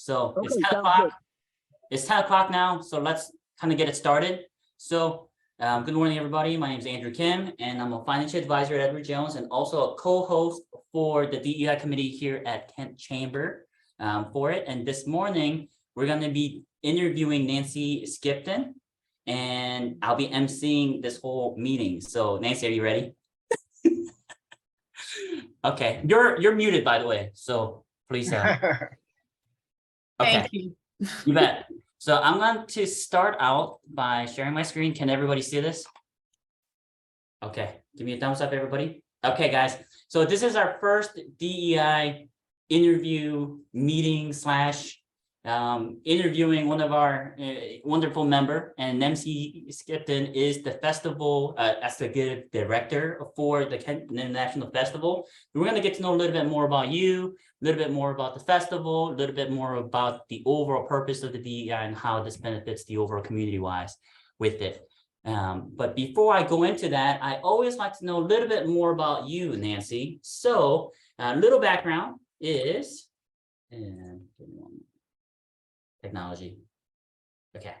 So Okay, it's 10 sounds o'clock. good. It's 10 o'clock now, so let's kind of get it started. So good morning, everybody. My name is Andrew Kim, and I'm a financial advisor at Edward Jones and also a co-host for the DEI committee here at Kent Chamber for it. And this morning, we're going to be interviewing Nancy Skipton, and I'll be emceeing this whole meeting. So Nancy, are you ready? Okay, you're muted, by the way, so please. Okay, Thank you. you bet. So I'm going to start out by sharing my screen. Can everybody see this? Okay, give me a thumbs up, everybody. Okay, guys. So this is our first DEI interview meeting slash interviewing one of our wonderful member, and Nancy Skipton is the festival executive director for the Kent International Festival. We're going to get to know a little bit more about you, a little bit more about the festival, a little bit more about the overall purpose of the DEI and how this benefits the overall community-wise with it. But before I go into that, I always like to know a little bit more about you, Nancy. So a little background is, and technology. Okay.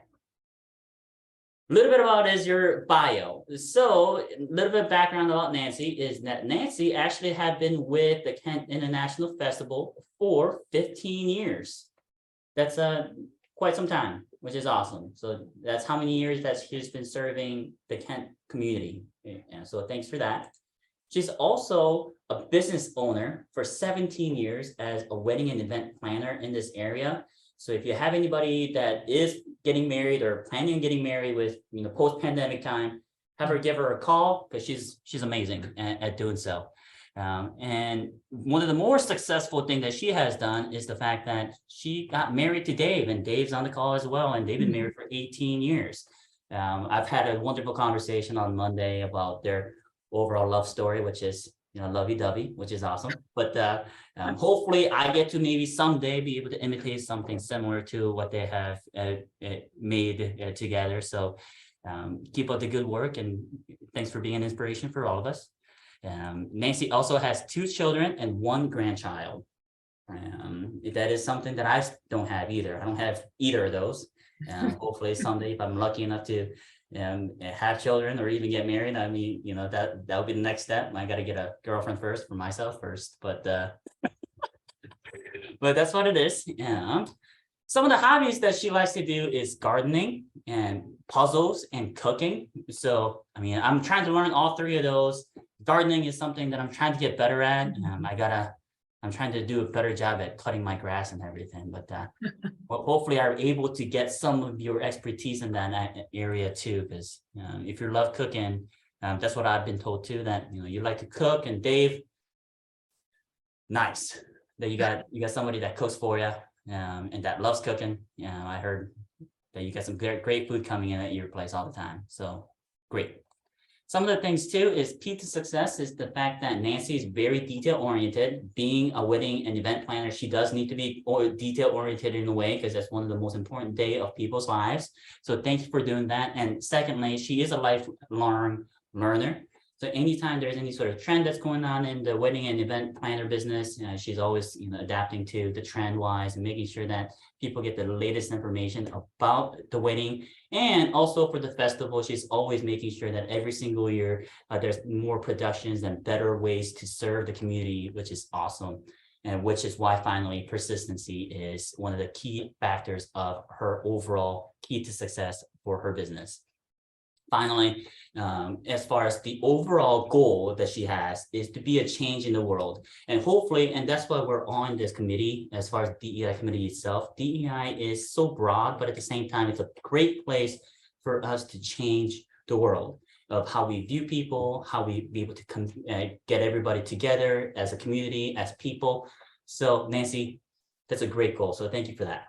A little bit about is your bio. So a little bit of background about Nancy is that Nancy actually had been with the Kent International Festival for 15 years. That's quite some time, which is awesome. So that's how many years that she's been serving the Kent community. And so thanks for that. She's also a business owner for 17 years as a wedding and event planner in this area. So if you have anybody that is getting married or planning on getting married with, post-pandemic time, have her give her a call because she's amazing at doing so. And one of the more successful things that she has done is the fact that she got married to Dave, and Dave's on the call as well. And they've been married for 18 years. I've had a wonderful conversation on Monday about their overall love story, which is lovey-dovey, which is awesome. But hopefully I get to maybe someday be able to imitate something similar to what they have made together. So keep up the good work, and thanks for being an inspiration for all of us. Nancy also has 2 children and 1 grandchild. That is something that I don't have either. I don't have either of those. Hopefully someday, if I'm lucky enough to have children or even get married, I mean, that would be the next step. I got to get a girlfriend first for myself first, but but that's what it is. Some of the hobbies that she likes to do is gardening and puzzles and cooking. So I mean, I'm trying to learn all 3 of those. Gardening is something that I'm trying to get better at. I'm trying to do a better job at cutting my grass and everything, but well, hopefully I'm able to get some of your expertise in that area too, because if you love cooking, that's what I've been told too, that you like to cook. And Dave, nice that you got somebody that cooks for you and that loves cooking. I heard that you got some great food coming in at your place all the time, so great. Some of the things too is key to success is the fact that Nancy is very detail oriented. Being a wedding and event planner, she does need to be detail oriented in a way, because that's one of the most important days of people's lives. So thank you for doing that. And secondly, she is a lifelong learner. So anytime there's any sort of trend that's going on in the wedding and event planner business, she's always adapting to the trend wise and making sure that people get the latest information about the wedding. And also for the festival, she's always making sure that every single year there's more productions and better ways to serve the community, which is awesome. And which is why finally persistency is one of the key factors of her overall key to success for her business. Finally, as far as the overall goal that she has is to be a change in the world. And hopefully, and that's why we're on this committee, as far as DEI committee itself. DEI is so broad, but at the same time, it's a great place for us to change the world of how we view people, how we be able to get everybody together as a community, as people. So Nancy, that's a great goal. So thank you for that.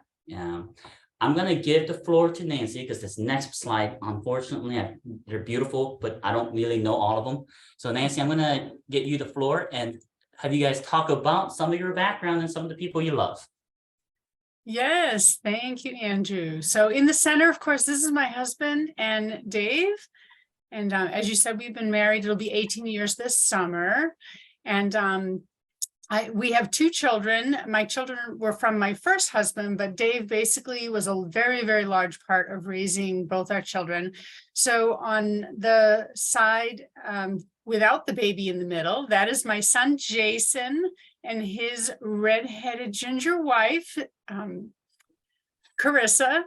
I'm going to give the floor to Nancy because this next slide, unfortunately, they're beautiful, but I don't really know all of them. So Nancy, I'm going to get you the floor and have you guys talk about some of your background and some of the people you love. Yes, thank you, Andrew. So in the center, of course, this is my husband and Dave. And as you said, we've been married. It'll be 18 years this summer. And We have two children. My children were from my first husband, but Dave basically was a very, very large part of raising both our children. So on the side, without the baby in the middle, that is my son, Jason, and his redheaded ginger wife, Carissa.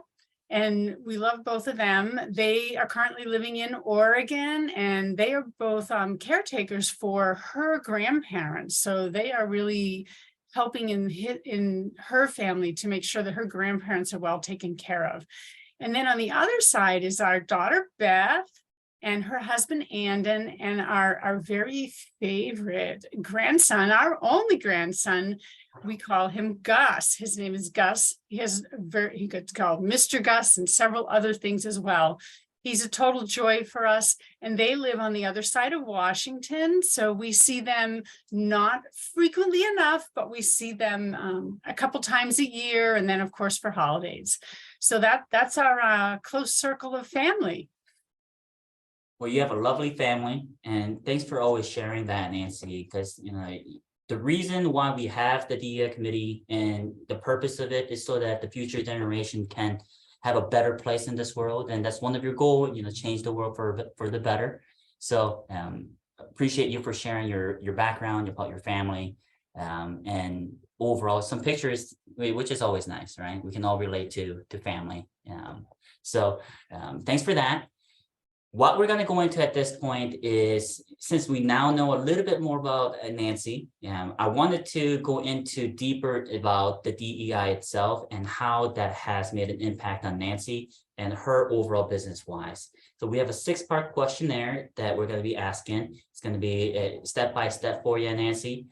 And we love both of them. They are currently living in Oregon, and they are both caretakers for her grandparents. So they are really helping in her family to make sure that her grandparents are well taken care of. And then on the other side is our daughter, Beth, and her husband, Andon, and our very favorite grandson, our only grandson. We call him Gus. His name is Gus. He gets called Mr. Gus and several other things as well. He's a total joy for us, and they live on the other side of Washington. So we see them not frequently enough, but we see them a couple times a year, and then of course for holidays. So that's our close circle of family. Well, you have a lovely family, and thanks for always sharing that, Nancy, because, you know, the reason why we have the DEI committee and the purpose of it is so that the future generation can have a better place in this world. And that's one of your goals, you know, change the world for the better. So appreciate you for sharing your background about your family, and overall some pictures, which is always nice, right? We can all relate to family. So thanks for that. What we're going to go into at this point is, since we now know a little bit more about Nancy, I wanted to go into deeper about the DEI itself and how that has made an impact on Nancy and her overall business wise. So we have a 6-part questionnaire that we're going to be asking. It's going to be step by step for you, Nancy,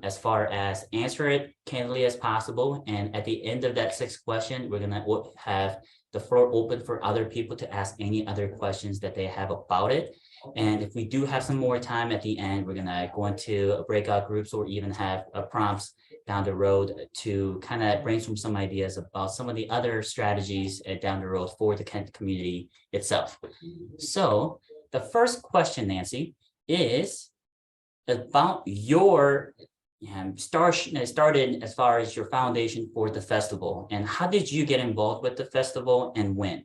as far as answer it candidly as possible. And at the end of that 6th question, we're going to have the floor open for other people to ask any other questions that they have about it. And if we do have some more time at the end, we're going to go into breakout groups or even have prompts down the road to kind of brainstorm some ideas about some of the other strategies down the road for the Kent community itself. So the first question, Nancy, is about your started as far as your foundation for the festival, and how did you get involved with the festival and when?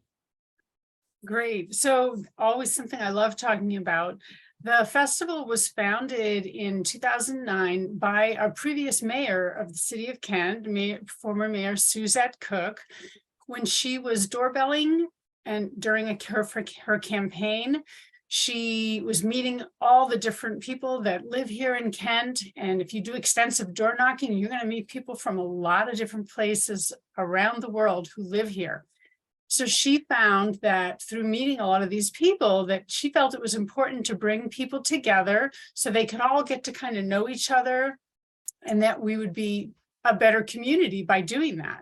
Great. So always something I love talking about. The festival was founded in 2009 by our previous mayor of the city of Kent, former mayor Suzette Cook, when she was doorbelling and during her campaign. She was meeting all the different people that live here in Kent. And if you do extensive door knocking, you're going to meet people from a lot of different places around the world who live here. So she found that through meeting a lot of these people, that she felt it was important to bring people together so they could all get to kind of know each other, and that we would be a better community by doing that.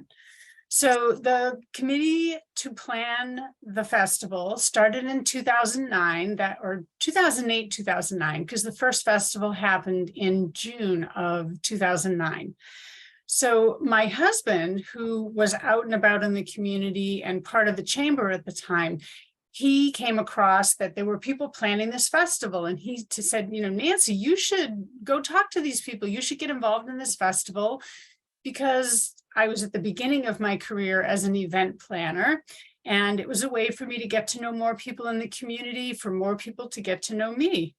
So the committee to plan the festival started in 2009, or 2008, 2009, because the first festival happened in June of 2009. So my husband, who was out and about in the community and part of the chamber at the time, he came across that there were people planning this festival, and he said, you know, Nancy, you should go talk to these people. You should get involved in this festival, because I was at the beginning of my career as an event planner, and it was a way for me to get to know more people in the community, for more people to get to know me.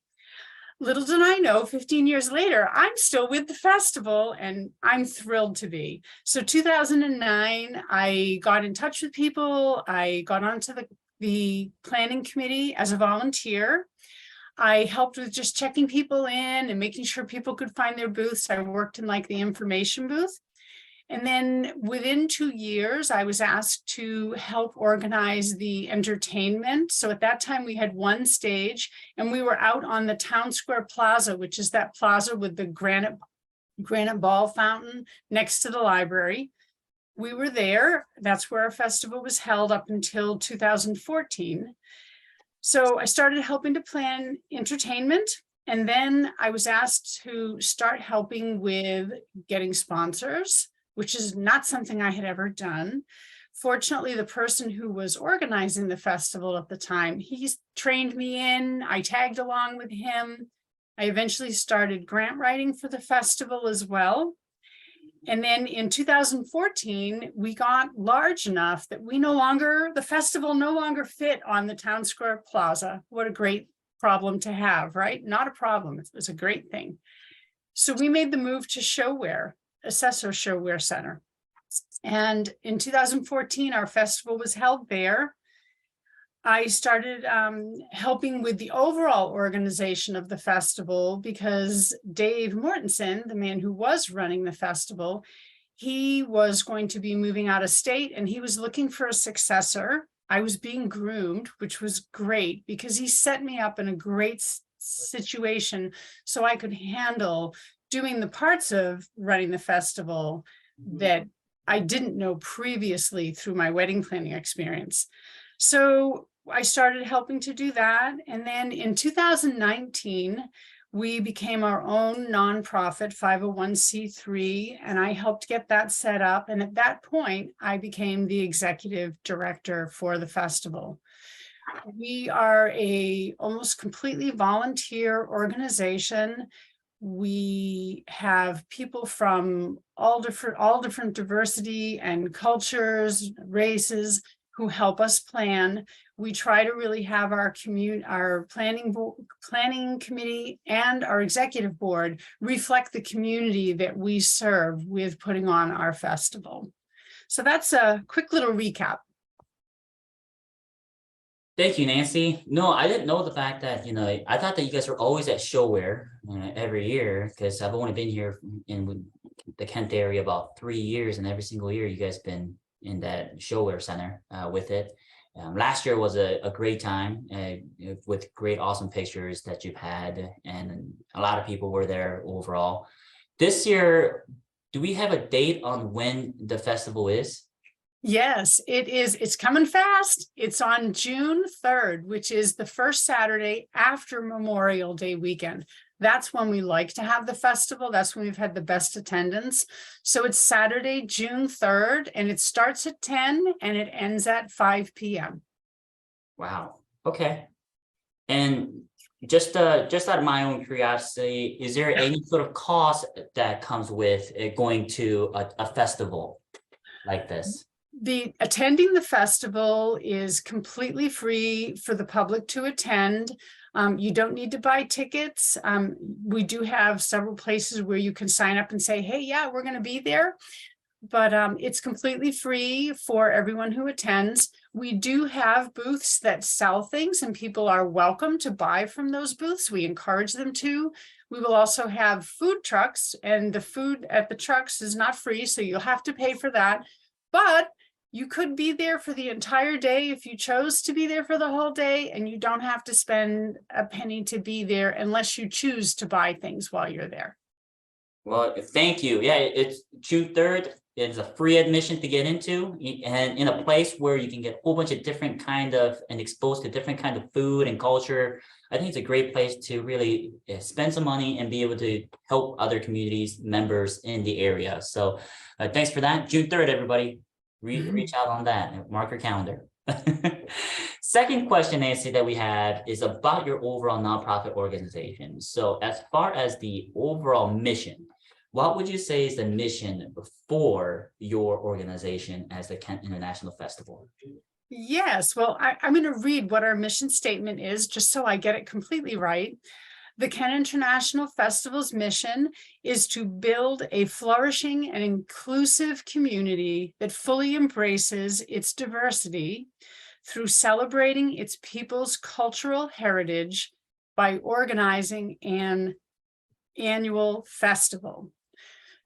Little did I know, 15 years later, I'm still with the festival, and I'm thrilled to be. So 2009, I got in touch with people. I got onto the planning committee as a volunteer. I helped with just checking people in and making sure people could find their booths. I worked in like the information booth. And then within 2 years, I was asked to help organize the entertainment. So at that time, we had one stage, and we were out on the Town Square Plaza, which is that plaza with the granite ball fountain next to the library. We were there. That's where our festival was held up until 2014. So I started helping to plan entertainment. And then I was asked to start helping with getting sponsors, which is not something I had ever done. Fortunately, the person who was organizing the festival at the time, he trained me in, I tagged along with him, I eventually started grant writing for the festival as well. And then in 2014, we got large enough that the festival no longer fit on the Town Square Plaza. What a great problem to have, right? Not a problem, it was a great thing. So we made the move to Showware, Assessor Showware Center. And in 2014, our festival was held there. I started helping with the overall organization of the festival because Dave Mortensen, the man who was running the festival, he was going to be moving out of state and he was looking for a successor. I was being groomed, which was great because he set me up in a great situation so I could handle doing the parts of running the festival that I didn't know previously through my wedding planning experience. So I started helping to do that. And then in 2019, we became our own nonprofit 501c3, and I helped get that set up. And at that point, I became the executive director for the festival. We are a almost completely volunteer organization. We have people from all different diversity and cultures, races, who help us plan. We try to really have our planning committee and our executive board reflect the community that we serve with putting on our festival. So that's a quick little recap. Thank you, Nancy. No, I didn't know the fact that, I thought that you guys were always at Showware every year, because I've only been here in the Kent area about 3 years, and every single year you guys been in that Showware Center with it. Last year was a great time with great, awesome pictures that you've had, and a lot of people were there overall. This year, do we have a date on when the festival is? Yes, it is. It's coming fast. It's on June 3rd, which is the first Saturday after Memorial Day weekend. That's when we like to have the festival. That's when we've had the best attendance. So it's Saturday, June 3rd, and it starts at 10 and it ends at 5 p.m. Wow. Okay. And just out of my own curiosity, is there any sort of cost that comes with going to a festival like this? Attending the festival is completely free for the public to attend. You don't need to buy tickets. We do have several places where you can sign up and say, hey, yeah, we're going to be there. But it's completely free for everyone who attends. We do have booths that sell things, and people are welcome to buy from those booths. We encourage them to. We will also have food trucks, and the food at the trucks is not free, so you'll have to pay for that. But you could be there for the entire day if you chose to be there for the whole day, and you don't have to spend a penny to be there unless you choose to buy things while you're there. Well, thank you. Yeah, it's June 3rd. It's a free admission to get into, and in a place where you can get a whole bunch of different and exposed to different kind of food and culture. I think it's a great place to really spend some money and be able to help other communities, members in the area. So thanks for that. June 3rd, everybody. Reach out on that and mark your calendar. Second question, Nancy, that we have is about your overall nonprofit organization. So as far as the overall mission, what would you say is the mission for your organization as the Kent International Festival? Yes, well, I'm going to read what our mission statement is just so I get it completely right. The Kent International Festival's mission is to build a flourishing and inclusive community that fully embraces its diversity through celebrating its people's cultural heritage by organizing an annual festival.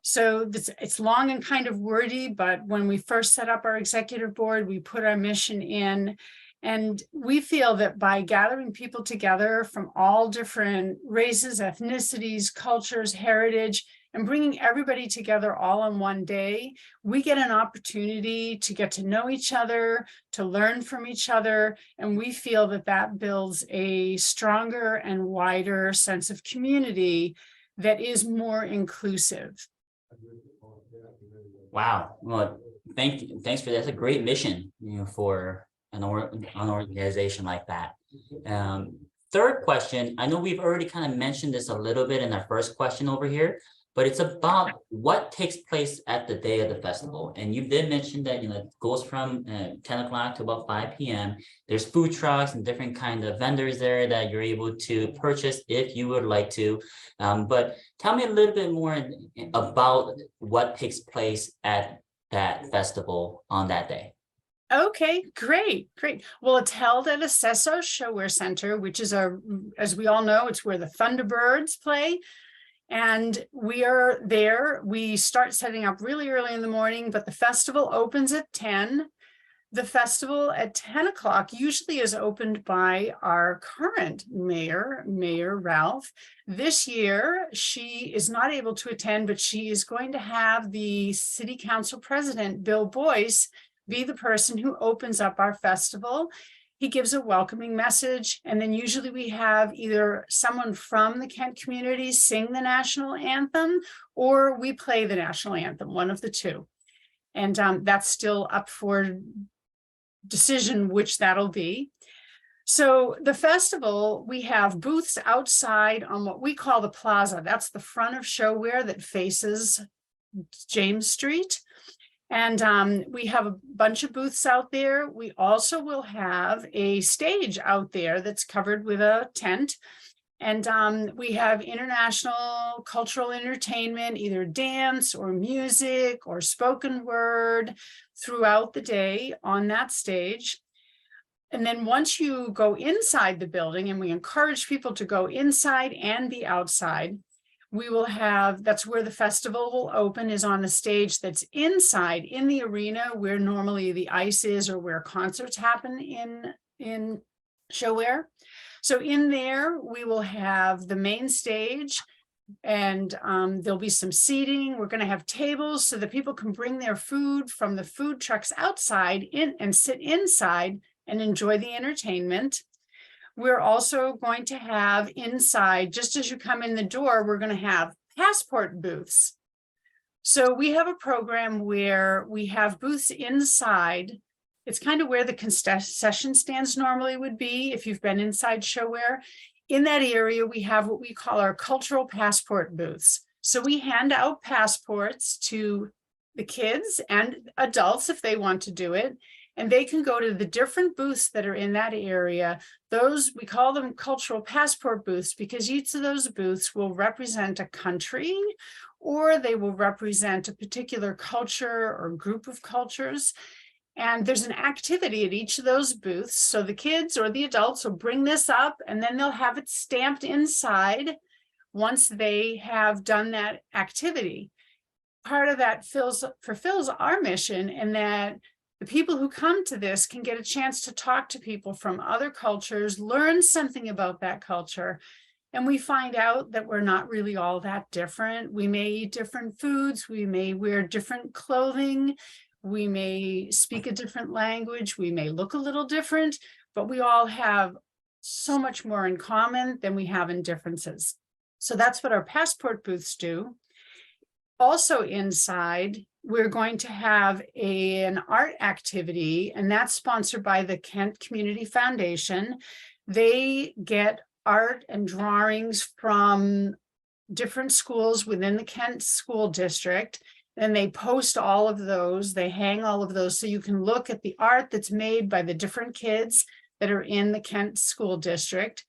So it's long and kind of wordy, but when we first set up our executive board, we put our mission in. And we feel that by gathering people together from all different races, ethnicities, cultures, heritage, and bringing everybody together all on one day, we get an opportunity to get to know each other, to learn from each other. And we feel that that builds a stronger and wider sense of community that is more inclusive. Wow. Well, thank you. Thanks for that. That's a great mission, for an organization like that. third question, I know we've already kind of mentioned this a little bit in our first question over here, but it's about what takes place at the day of the festival. And you did mention that, it goes from 10 o'clock to about 5 p.m. There's food trucks and different kind of vendors there that you're able to purchase if you would like to. But tell me a little bit more about what takes place at that festival on that day. Okay, great. Well, it's held at Acesso Showwear Center, which is as we all know, it's where the Thunderbirds play. And we are there. We start setting up really early in the morning, but the festival opens at 10. The festival at 10 o'clock usually is opened by our current mayor, Mayor Ralph. This year, she is not able to attend, but she is going to have the city council president, Bill Boyce, be the person who opens up our festival. He gives a welcoming message, and then usually we have either someone from the Kent community sing the national anthem, or we play the national anthem, one of the two. And that's still up for decision which that'll be. So the festival, we have booths outside on what we call the plaza. That's the front of Showwear that faces James Street. And we have a bunch of booths out there. We also will have a stage out there that's covered with a tent. And we have international cultural entertainment, either dance or music or spoken word throughout the day on that stage. And then once you go inside the building, and we encourage people to go inside and be outside, we will have, that's where the festival will open, is on the stage that's inside in the arena where normally the ice is, or where concerts happen in Showwear. So in there, we will have the main stage, and there'll be some seating. We're going to have tables so that people can bring their food from the food trucks outside in and sit inside and enjoy the entertainment. We're also going to have inside, just as you come in the door, we're going to have passport booths. So we have a program where we have booths inside. It's kind of where the concession stands normally would be if you've been inside Showwear. In that area, we have what we call our cultural passport booths. So we hand out passports to the kids and adults if they want to do it. And they can go to the different booths that are in that area. Those, we call them cultural passport booths, because each of those booths will represent a country, or they will represent a particular culture or group of cultures. And there's an activity at each of those booths. So the kids or the adults will bring this up, and then they'll have it stamped inside once they have done that activity. Part of that fulfills our mission, in that the people who come to this can get a chance to talk to people from other cultures, learn something about that culture. And we find out that we're not really all that different. We may eat different foods. We may wear different clothing. We may speak a different language. We may look a little different, but we all have so much more in common than we have in differences. So that's what our passport booths do. Also inside, we're going to have an art activity, and that's sponsored by the Kent Community Foundation. They get art and drawings from different schools within the Kent School District, and they post all of those. They hang all of those so you can look at the art that's made by the different kids that are in the Kent School District.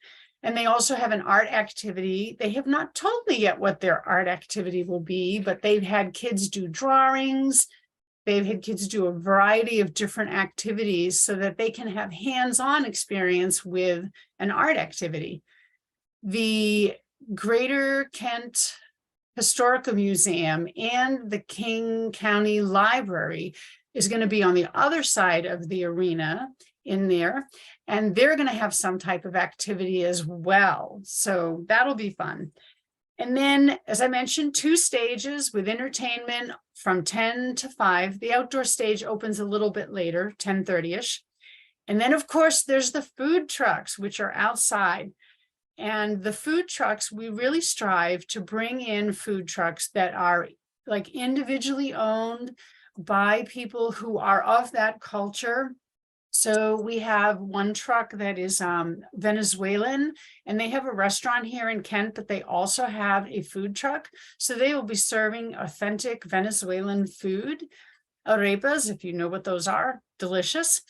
And they also have an art activity. They have not told me yet what their art activity will be, but they've had kids do drawings. They've had kids do a variety of different activities so that they can have hands-on experience with an art activity. The Greater Kent Historical Museum and the King County Library is going to be on the other side of the arena in there, and they're going to have some type of activity as well. So that'll be fun. And then, as I mentioned, 2 stages with entertainment from 10 to 5. The outdoor stage opens a little bit later, 10:30ish. And then, of course, there's the food trucks, which are outside. And the food trucks, we really strive to bring in food trucks that are like individually owned by people who are of that culture. So we have one truck that is Venezuelan, and they have a restaurant here in Kent, but they also have a food truck. So they will be serving authentic Venezuelan food. Arepas, if you know what those are, delicious.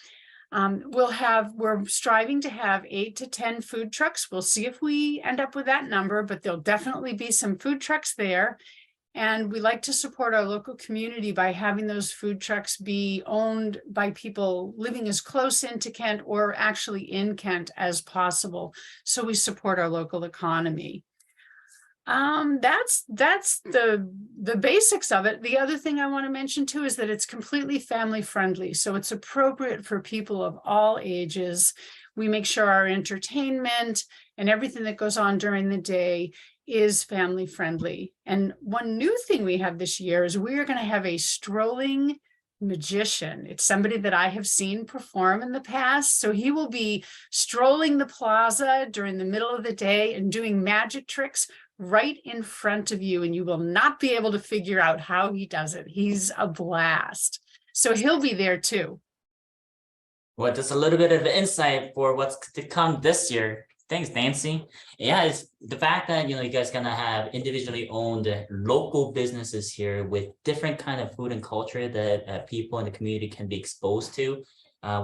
We're striving to have 8 to 10 food trucks. We'll see if we end up with that number, but there'll definitely be some food trucks there. And we like to support our local community by having those food trucks be owned by people living as close into Kent or actually in Kent as possible. So we support our local economy. That's the basics of it. The other thing I want to mention too is that it's completely family friendly. So it's appropriate for people of all ages. We make sure our entertainment and everything that goes on during the day is family friendly. And one new thing we have this year is we are going to have a strolling magician. It's somebody that I have seen perform in the past. So he will be strolling the plaza during the middle of the day and doing magic tricks right in front of you, and you will not be able to figure out how he does it. He's a blast. So he'll be there too. Well, just a little bit of insight for what's to come this year. Thanks, Nancy. Yeah, it's the fact that, you guys gonna have individually owned local businesses here with different kind of food and culture that people in the community can be exposed to,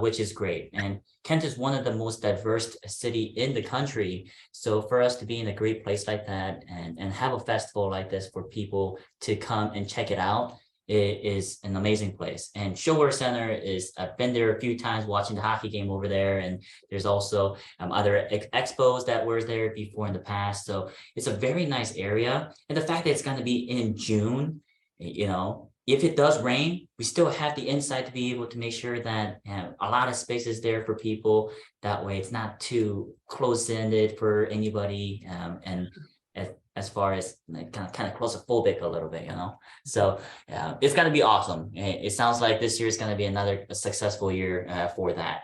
which is great. And Kent is one of the most diverse city in the country. So for us to be in a great place like that and have a festival like this for people to come and check it out, it is an amazing place. And Showwear Center I've been there a few times watching the hockey game over there. And there's also other expos that were there before in the past. So it's a very nice area. And the fact that it's going to be in June, if it does rain, we still have the insight to be able to make sure that a lot of space is there for people. That way it's not too close-ended for anybody. And as far as kind of claustrophobic a little bit, So it's going to be awesome. It sounds like this year is going to be another successful year for that.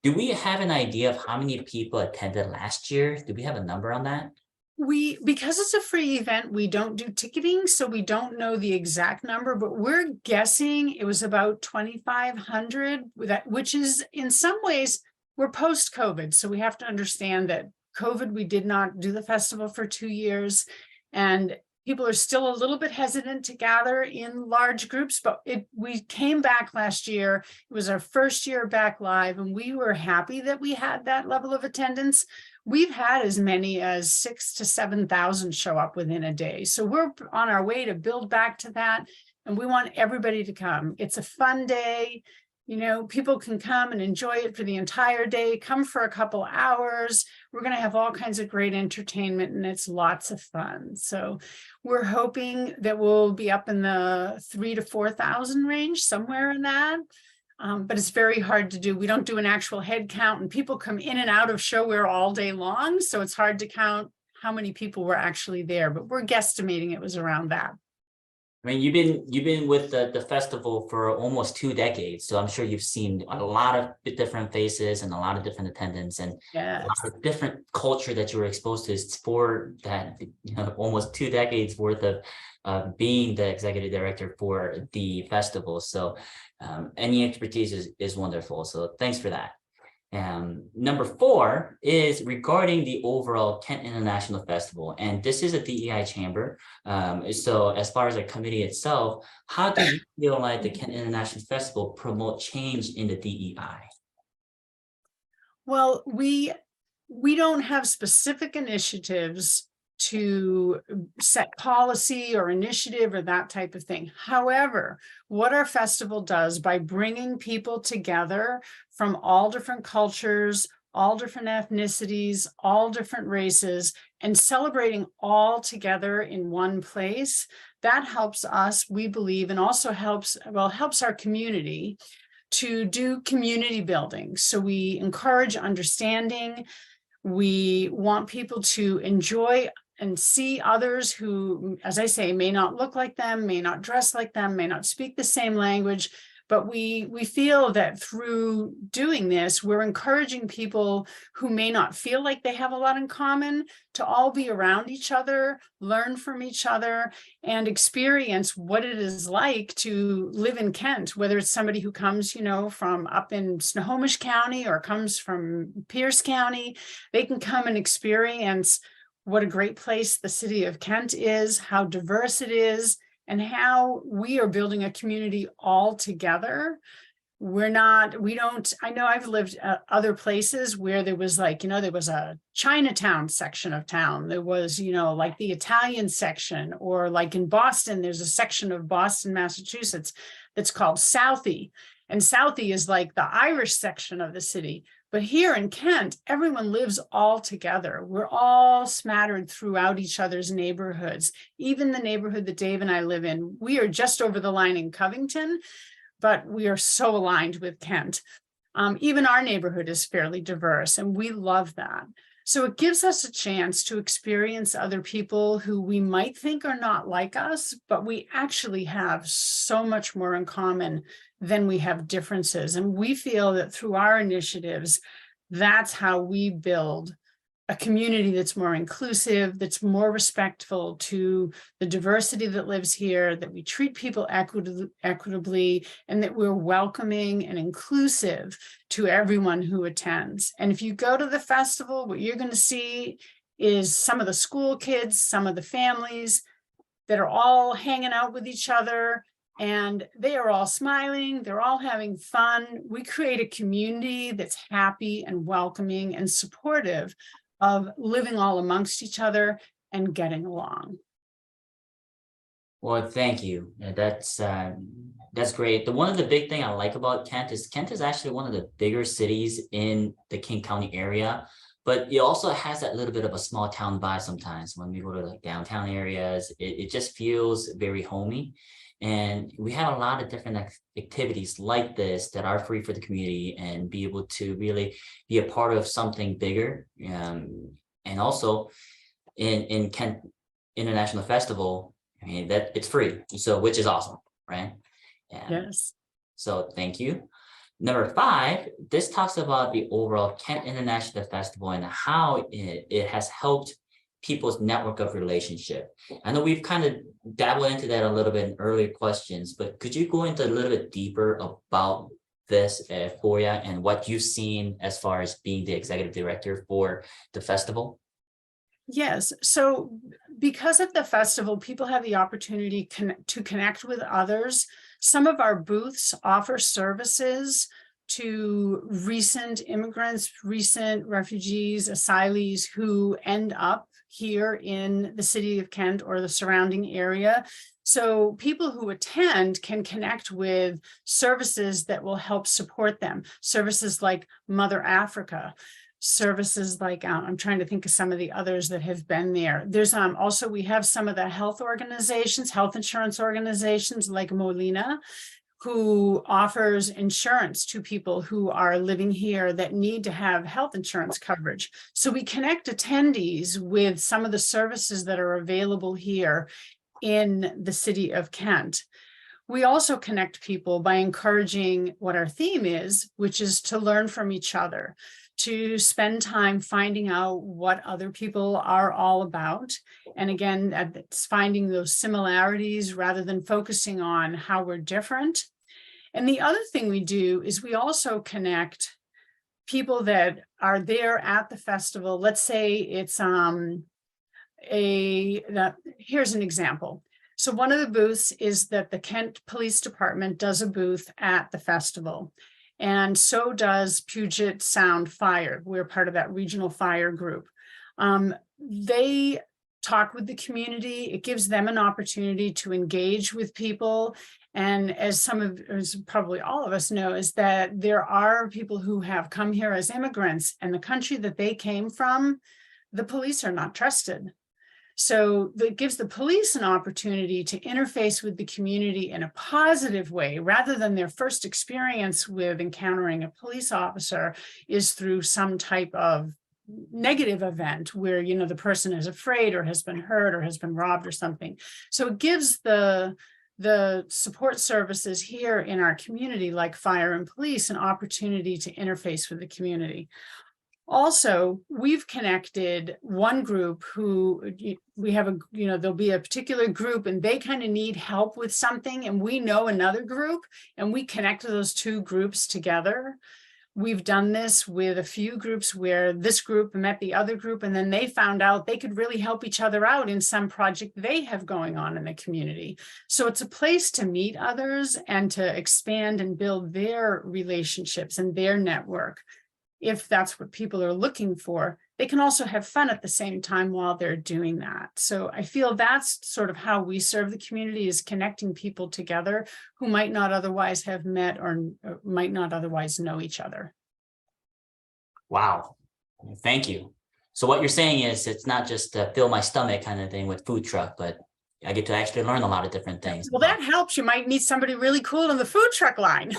Do we have an idea of how many people attended last year? Do we have a number on that? Because it's a free event, we don't do ticketing, so we don't know the exact number, but we're guessing it was about 2,500, which is in some ways, we're post-COVID. So we have to understand that COVID, we did not do the festival for 2 years, and people are still a little bit hesitant to gather in large groups, but we came back last year. It was our first year back live, and we were happy that we had that level of attendance. We've had as many as 6,000 to 7,000 show up within a day. So we're on our way to build back to that, and we want everybody to come. It's a fun day. People can come and enjoy it for the entire day, come for a couple hours. We're going to have all kinds of great entertainment, and it's lots of fun. So we're hoping that we'll be up in the 3,000 to 4,000 range, somewhere in that. But it's very hard to do. We don't do an actual head count, and people come in and out of Showwear all day long. So it's hard to count how many people were actually there, but we're guesstimating it was around that. I mean, you've been with the festival for almost 2 decades, so I'm sure you've seen a lot of different faces and a lot of different attendance and Yes. a lot of different culture that you were exposed to for that, almost 2 decades worth of being the executive director for the festival. So any expertise is wonderful. So thanks for that. Number 4 is regarding the overall Kent International Festival, and this is a DEI chamber. So as far as the committee itself, how do you feel like the Kent International Festival promote change in the DEI? Well, we don't have specific initiatives to set policy or initiative or that type of thing. However, what our festival does by bringing people together from all different cultures, all different ethnicities, all different races, and celebrating all together in one place, that helps us, we believe, and also helps our community to do community building. So we encourage understanding. We want people to enjoy and see others who, as I say, may not look like them, may not dress like them, may not speak the same language, But we feel that through doing this, we're encouraging people who may not feel like they have a lot in common to all be around each other, learn from each other, and experience what it is like to live in Kent, whether it's somebody who comes, from up in Snohomish County or comes from Pierce County. They can come and experience what a great place the city of Kent is, how diverse it is, and how we are building a community all together. I know I've lived other places where there was there was a Chinatown section of town. There was, like the Italian section, or like in Boston, there's a section of Boston, Massachusetts, that's called Southie. And Southie is like the Irish section of the city. But here in Kent, everyone lives all together. We're all smattered throughout each other's neighborhoods. Even the neighborhood that Dave and I live in, we are just over the line in Covington, but we are so aligned with Kent. Even our neighborhood is fairly diverse, and we love that. So it gives us a chance to experience other people who we might think are not like us, but we actually have so much more in common than we have differences. And we feel that through our initiatives, that's how we build a community that's more inclusive, that's more respectful to the diversity that lives here, that we treat people equitably, and that we're welcoming and inclusive to everyone who attends. And if you go to the festival, what you're going to see is some of the school kids, some of the families that are all hanging out with each other, and they are all smiling, they're all having fun. We create a community that's happy and welcoming and supportive of living all amongst each other and getting along. Well, thank you. That's great. One of the big thing I like about Kent is actually one of the bigger cities in the King County area, but it also has that little bit of a small town vibe sometimes. When we go to like downtown areas, it just feels very homey. And we have a lot of different activities like this that are free for the community and be able to really be a part of something bigger. And also in Kent International Festival, I mean, that it's free, so which is awesome, right? Yes. So thank you. Number 5, this talks about the overall Kent International Festival and how it has helped people's network of relationship. I know we've kind of dabbled into that a little bit in earlier questions, but could you go into a little bit deeper about this for you and what you've seen as far as being the executive director for the festival? Yes. So because of the festival, people have the opportunity to connect with others. Some of our booths offer services to recent immigrants, recent refugees, asylees who end up here in the city of Kent or the surrounding area. So people who attend can connect with services that will help support them. Services like Mother Africa, services like, I'm trying to think of some of the others that have been there. There's also, we have some of the health organizations, health insurance organizations like Molina, who offers insurance to people who are living here that need to have health insurance coverage. So we connect attendees with some of the services that are available here in the city of Kent. We also connect people by encouraging what our theme is, which is to learn from each other, to spend time finding out what other people are all about. And again, it's finding those similarities rather than focusing on how we're different. And the other thing we do is we also connect people that are there at the festival. Let's say it's here's an example. So one of the booths is that the Kent Police Department does a booth at the festival. And so does Puget Sound Fire. We're part of that regional fire group. They talk with the community. It gives them an opportunity to engage with people. And as probably all of us know, is that there are people who have come here as immigrants, and the country that they came from, the police are not trusted. So that gives the police an opportunity to interface with the community in a positive way, rather than their first experience with encountering a police officer is through some type of negative event where, the person is afraid or has been hurt or has been robbed or something. So it gives the the support services here in our community, like fire and police, an opportunity to interface with the community. Also, we've connected one group who we have there'll be a particular group and they kind of need help with something, and we know another group, and we connect those two groups together. We've done this with a few groups where this group met the other group, and then they found out they could really help each other out in some project they have going on in the community. So it's a place to meet others and to expand and build their relationships and their network. If that's what people are looking for, they can also have fun at the same time while they're doing that. So I feel that's sort of how we serve the community, is connecting people together who might not otherwise have met or might not otherwise know each other. Wow. Thank you. So what you're saying is it's not just a fill my stomach kind of thing with food truck, but I get to actually learn a lot of different things. Well, that helps. You might meet somebody really cool in the food truck line.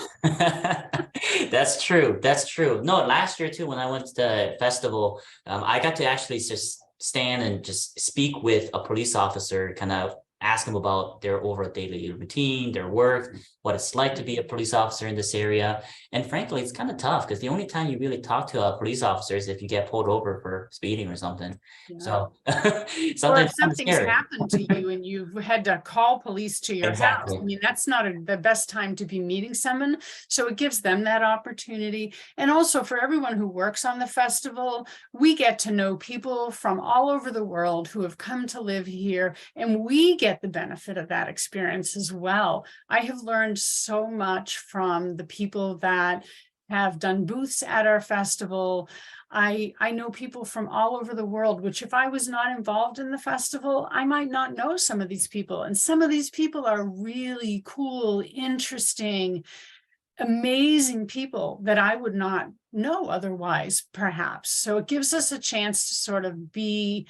That's true. That's true. No, last year too, when I went to the festival, I got to actually just stand and just speak with a police officer, kind of ask them about their overall daily routine, their work, what it's like to be a police officer in this area. And frankly, it's kind of tough because the only time you really talk to a police officer is if you get pulled over for speeding or something. Yeah. So or if something's happened to you and you've had to call police to your house, I mean, that's not the best time to be meeting someone. So it gives them that opportunity. And also for everyone who works on the festival, we get to know people from all over the world who have come to live here, and we get the benefit of that experience as well. I have learned so much from the people that have done booths at our festival. I know people from all over the world, which if I was not involved in the festival, I might not know some of these people. And some of these people are really cool, interesting, amazing people that I would not know otherwise, perhaps. So it gives us a chance to sort of be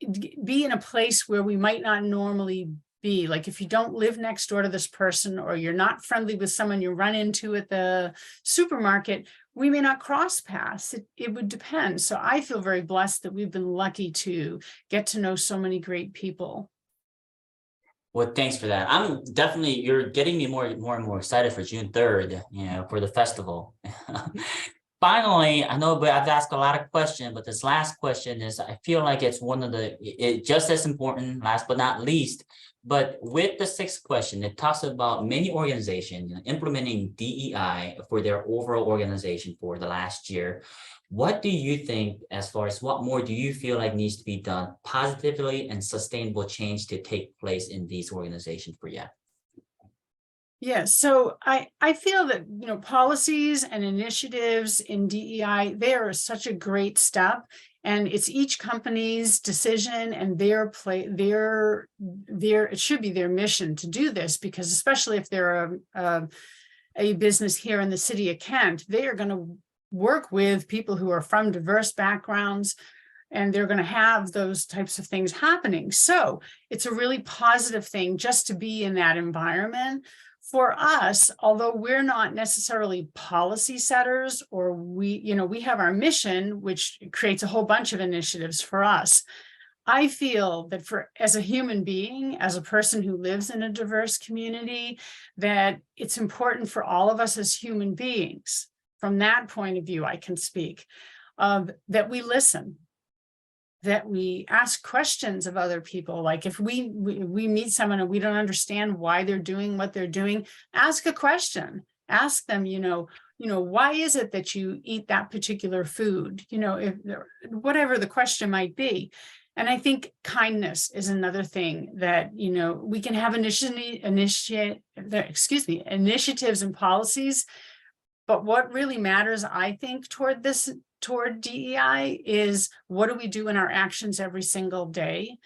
in a place where we might not normally be. Like if you don't live next door to this person, or you're not friendly with someone you run into at the supermarket, we may not cross paths. It would depend. So I feel very blessed that we've been lucky to get to know so many great people. Well, thanks for that. I'm definitely, you're getting me more and more excited for June 3rd, for the festival. Finally, I know, but I've asked a lot of questions, but this last question is, I feel like it's one of it just as important, last but not least. But with the sixth question, it talks about many organizations implementing DEI for their overall organization for the last year. What do you think, as far as what more do you feel like needs to be done positively and sustainable change to take place in these organizations for you? Yeah, so I feel that, policies and initiatives in DEI, they are such a great step, and it's each company's decision and it should be their mission to do this, because especially if they're a business here in the city of Kent, they are going to work with people who are from diverse backgrounds, and they're going to have those types of things happening. So it's a really positive thing just to be in that environment. For us, although we're not necessarily policy setters, or we have our mission, which creates a whole bunch of initiatives for us. I feel that as a human being, as a person who lives in a diverse community, that it's important for all of us as human beings. From that point of view, I can speak that we listen, that we ask questions of other people. Like if we meet someone and we don't understand why they're doing what they're doing, ask a question. Ask them, why is it that you eat that particular food? Whatever the question might be. And I think kindness is another thing that, we can have initiatives and policies. But what really matters, I think, toward DEI is, what do we do in our actions every single day?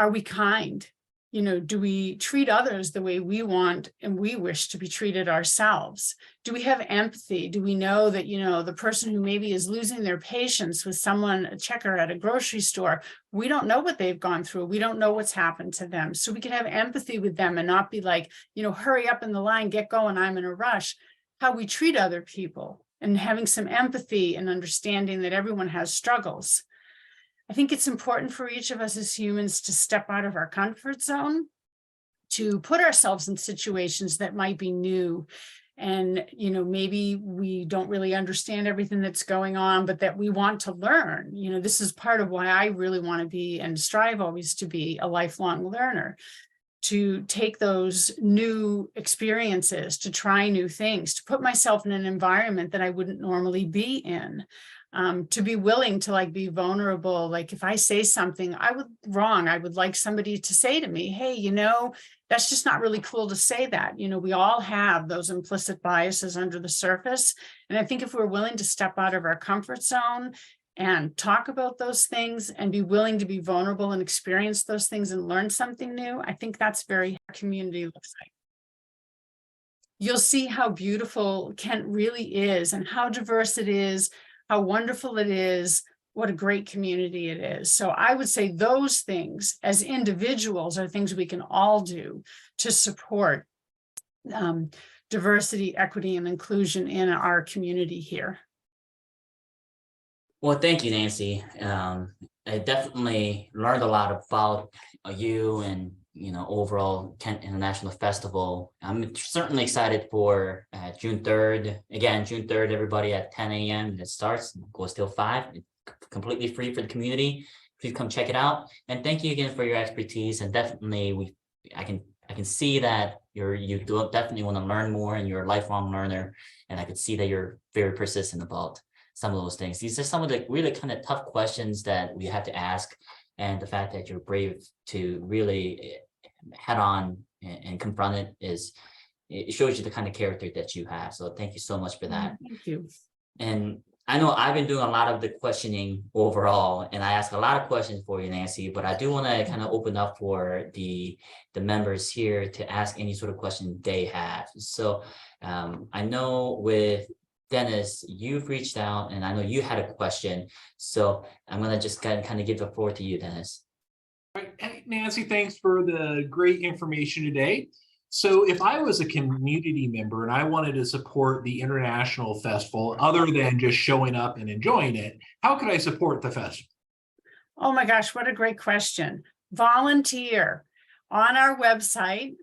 Are we kind? Do we treat others the way we want and we wish to be treated ourselves? Do we have empathy? Do we know that, the person who maybe is losing their patience with someone, a checker at a grocery store, we don't know what they've gone through. We don't know what's happened to them. So we can have empathy with them and not be like, hurry up in the line, get going, I'm in a rush. How we treat other people, and having some empathy and understanding that everyone has struggles. I think it's important for each of us as humans to step out of our comfort zone, to put ourselves in situations that might be new. And, maybe we don't really understand everything that's going on, but that we want to learn. This is part of why I really want to be and strive always to be a lifelong learner, to take those new experiences, to try new things, to put myself in an environment that I wouldn't normally be in. To be willing to be vulnerable. Like if I say something I would like somebody to say to me, hey, that's just not really cool to say that. We all have those implicit biases under the surface. And I think if we're willing to step out of our comfort zone and talk about those things and be willing to be vulnerable and experience those things and learn something new, I think that's very how community looks like. You'll see how beautiful Kent really is and how diverse it is, how wonderful it is, what a great community it is. So I would say those things as individuals are things we can all do to support diversity, equity, and inclusion in our community here. Well, thank you, Nancy. I definitely learned a lot about you and overall Kent International Festival. I'm certainly excited for June 3rd. Again, June 3rd, everybody at 10 a.m. It starts, goes till 5. It's completely free for the community. Please come check it out. And thank you again for your expertise. And definitely, I can see that you do definitely want to learn more, and you're a lifelong learner. And I could see that you're very persistent about some of those things. These are some of the really kind of tough questions that we have to ask. And the fact that you're brave to really head on and confront it shows you the kind of character that you have. So thank you so much for that. Thank you. And I know I've been doing a lot of the questioning overall, and I ask a lot of questions for you, Nancy, but I do want to kind of open up for the members here to ask any sort of question they have. So I know with Dennis, you've reached out, and I know you had a question. So I'm going to just kind of give the floor to you, Dennis. All right. Hey, Nancy, thanks for the great information today. So if I was a community member and I wanted to support the International Festival, other than just showing up and enjoying it, how could I support the festival? Oh my gosh, what a great question. Volunteer. On our website,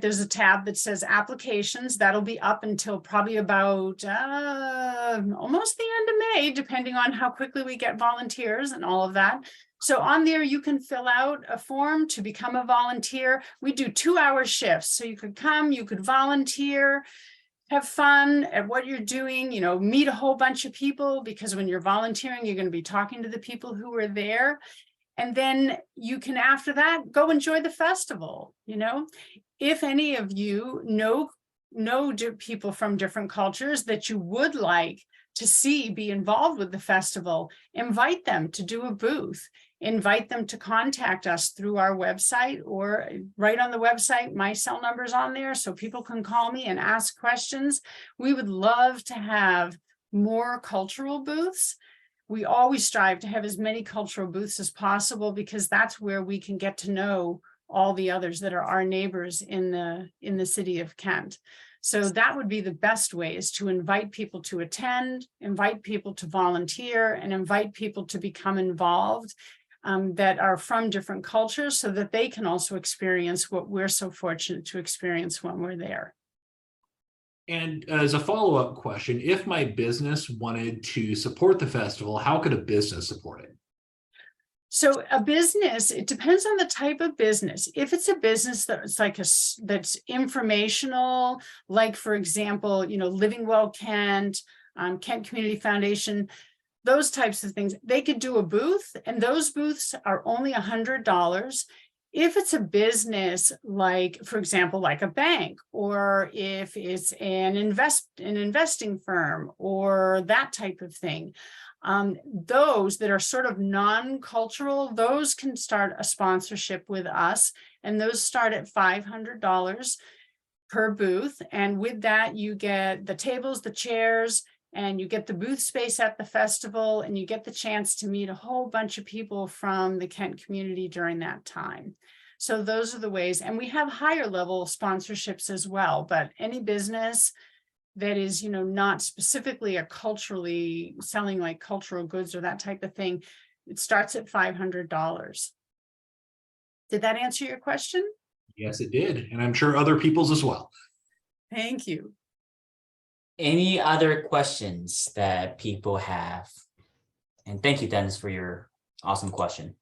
there's a tab that says applications. That'll be up until probably about almost the end of May, depending on how quickly we get volunteers and all of that. So on there, you can fill out a form to become a volunteer. We do 2-hour shifts. So you could come, you could volunteer, have fun at what you're doing, meet a whole bunch of people, because when you're volunteering, you're going to be talking to the people who are there. And then you can, after that, go enjoy the festival. If any of you know people from different cultures that you would like to see be involved with the festival, invite them to do a booth. Invite them to contact us through our website, or right on the website, my cell number's on there, so people can call me and ask questions. We would love to have more cultural booths. We always strive to have as many cultural booths as possible, because that's where we can get to know all the others that are our neighbors in the city of Kent. So that would be the best way, is to invite people to attend, invite people to volunteer, and invite people to become involved that are from different cultures, so that they can also experience what we're so fortunate to experience when we're there. And as a follow-up question, if my business wanted to support the festival, how could a business support it? So a business, it depends on the type of business. If it's a business that's informational, like, for example, Living Well Kent, Kent Community Foundation, those types of things, they could do a booth, and those booths are only $100. If it's a business, like, for example, like a bank, or if it's an investing firm, or that type of thing, those that are sort of non-cultural, those can start a sponsorship with us, and those start at $500 per booth. And with that, you get the tables, the chairs, and you get the booth space at the festival, and you get the chance to meet a whole bunch of people from the Kent community during that time. So those are the ways. And we have higher level sponsorships as well, but any business that is, not specifically a culturally selling like cultural goods or that type of thing, it starts at $500. Did that answer your question? Yes, it did. And I'm sure other people's as well. Thank you. Any other questions that people have? And thank you, Dennis, for your awesome question.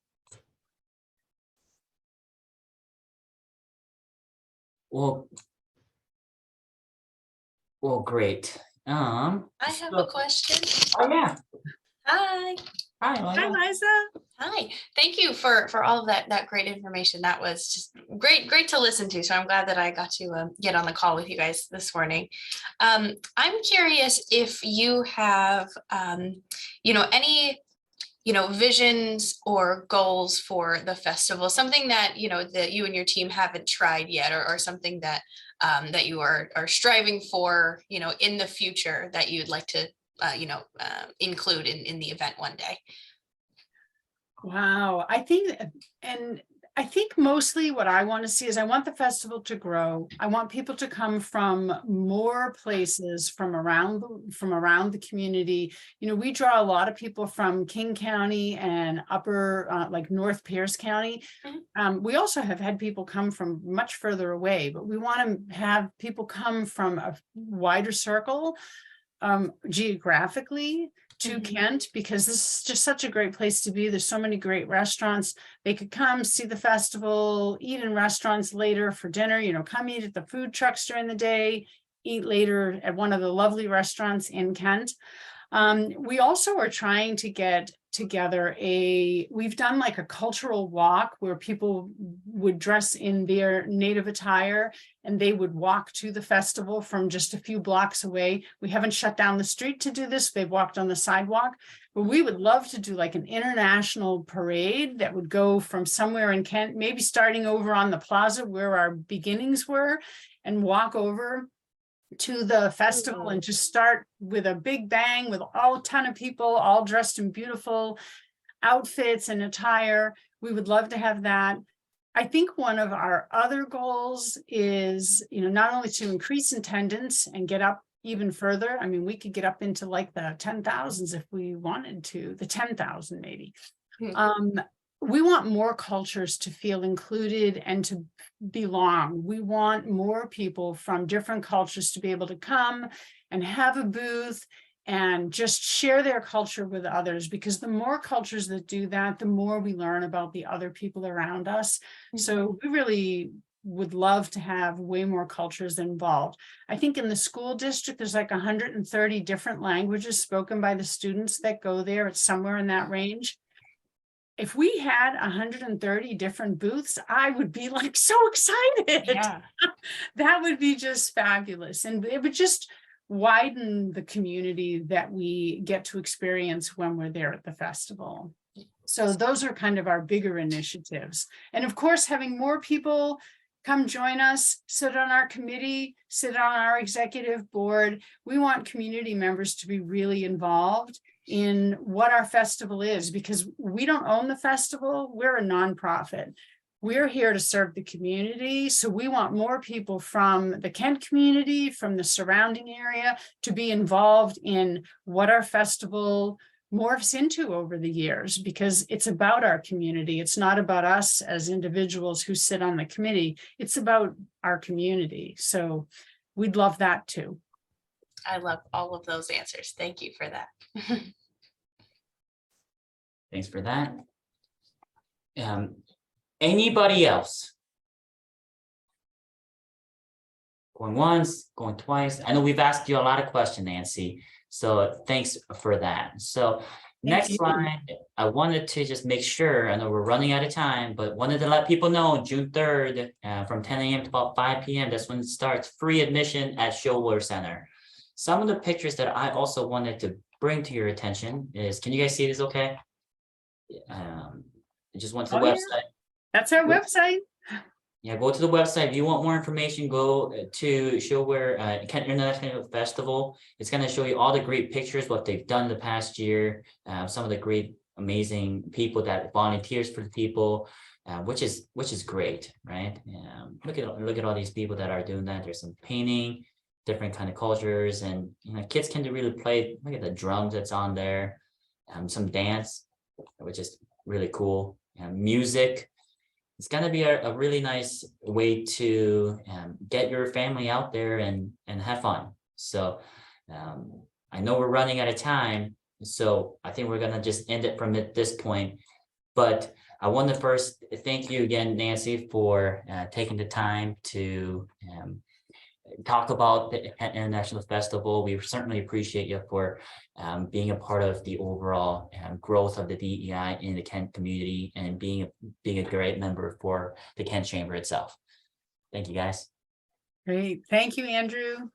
Well, great. I have a question. Oh yeah. Hi. Hi, Hi, Lila. Liza. Hi. Thank you for all of that great information. That was just great to listen to. So I'm glad that I got to get on the call with you guys this morning. I'm curious if you have any visions or goals for the festival, something that that you and your team haven't tried yet, or something that that you are striving for in the future that you'd like to include in the event one day. Wow. I think mostly what I want to see is I want the festival to grow. I want people to come from more places from around the community. We draw a lot of people from King County and upper like North Pierce County. We also have had people come from much further away, but we want to have people come from a wider circle geographically to Kent, because this is just such a great place to be. There's so many great restaurants. They could come see the festival, eat in restaurants later for dinner, come eat at the food trucks during the day, eat later at one of the lovely restaurants in Kent. We also are trying to get together we've done like a cultural walk where people would dress in their native attire and they would walk to the festival from just a few blocks away. We haven't shut down the street to do this. They've walked on the sidewalk, but we would love to do like an international parade that would go from somewhere in Kent, maybe starting over on the plaza where our beginnings were, and walk over to the festival and just start with a big bang with a ton of people all dressed in beautiful outfits and attire. We would love to have that. I think one of our other goals is, not only to increase attendance and get up even further. I mean, we could get up into like the 10,000s if we wanted to, the 10,000 maybe. We want more cultures to feel included and to belong. We want more people from different cultures to be able to come and have a booth and just share their culture with others, because the more cultures that do that, the more we learn about the other people around us. So we really would love to have way more cultures involved. I think in the school district, there's like 130 different languages spoken by the students that go there. It's somewhere in that range. If we had 130 different booths, I would be like so excited. Yeah. That would be just fabulous. And it would just widen the community that we get to experience when we're there at the festival. So those are kind of our bigger initiatives. And of course, having more people come join us, sit on our committee, sit on our executive board. We want community members to be really involved in what our festival is, because we don't own the festival. We're a nonprofit. We're here to serve the community. So we want more people from the Kent community, from the surrounding area, to be involved in what our festival morphs into over the years, because it's about our community. It's not about us as individuals who sit on the committee. It's about our community. So we'd love that too. I love all of those answers. Thank you for that. Thanks for that. Anybody else? Going once, going twice. I know we've asked you a lot of questions, Nancy. So thanks for that. So next slide, I wanted to just make sure, I know we're running out of time, but wanted to let people know June 3rd from 10 a.m. to about 5 p.m. That's when it starts, free admission at Schiller Center. Some of the pictures that I also wanted to bring to your attention is, can you guys see this okay? I just went to the website. Yeah. That's our website. Yeah, go to the website. If you want more information, go to Schiller Kent International Festival. It's going to show you all the great pictures, what they've done the past year, some of the great, amazing people that volunteers for the people, which is great, right? Look at all these people that are doing that. There's some painting, different kind of cultures, and kids can really play. Look at the drums that's on there, some dance, which is really cool, music. it's going to be a really nice way to get your family out there and have fun. So I know we're running out of time, so I think we're going to just end it from this point. But I want to first thank you again, Nancy, for taking the time to talk about the International Festival. We certainly appreciate you for being a part of the overall growth of the DEI in the Kent community and being a great member for the Kent Chamber itself. Thank you, guys. Great. Thank you, Andrew.